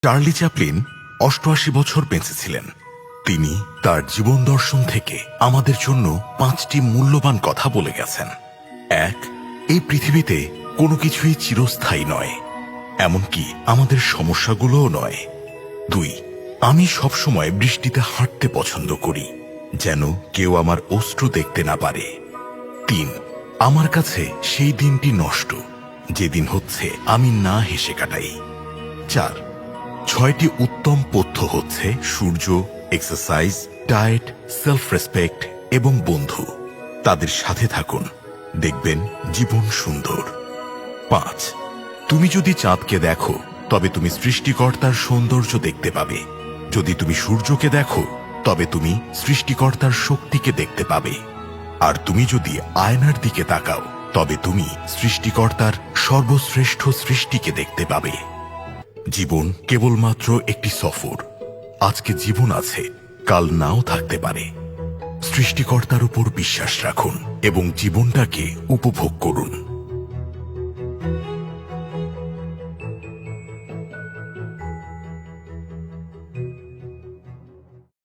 Charlie Chaplin ৮৮ বছর বেঁচেছিলেন। তিনি তার জীবন দর্শন থেকে আমাদের জন্য ৫টি মূল্যবান কথা বলে গেছেন। ১, এই পৃথিবীতে কোনো কিছুই চিরস্থায়ী নয়, এমনকি আমাদের সমস্যাগুলোও নয়। ২, আমি সবসময় বৃষ্টিতে হাঁটতে পছন্দ করি, যেন কেউ আমার অশ্রু দেখতে না পারে। ৩, আমার কাছে সেই দিনটি নষ্ট যেদিন হচ্ছে আমি না হেসে কাটাই। ৪, ৬টি উত্তম পথ্য হচ্ছে সূর্য, এক্সারসাইজ, ডায়েট, সেলফ রেসপেক্ট এবং বন্ধু। তাদের সাথে থাকুন, দেখবেন জীবন সুন্দর। ৫, তুমি যদি চাঁদকে দেখো তবে তুমি সৃষ্টিকর্তার সৌন্দর্য দেখতে পাবে। যদি তুমি সূর্যকে দেখো তবে তুমি সৃষ্টিকর্তার শক্তিকে দেখতে পাবে। আর তুমি যদি আয়নার দিকে তাকাও তবে তুমি সৃষ্টিকর্তার সর্বশ্রেষ্ঠ সৃষ্টিকে দেখতে পাবে। জীবন কেবলমাত্র একটি সফর। আজকে জীবন আছে, কাল নাও থাকতে পারে। সৃষ্টিকর্তার উপর বিশ্বাস রাখুন এবং জীবনটাকে উপভোগ করুন।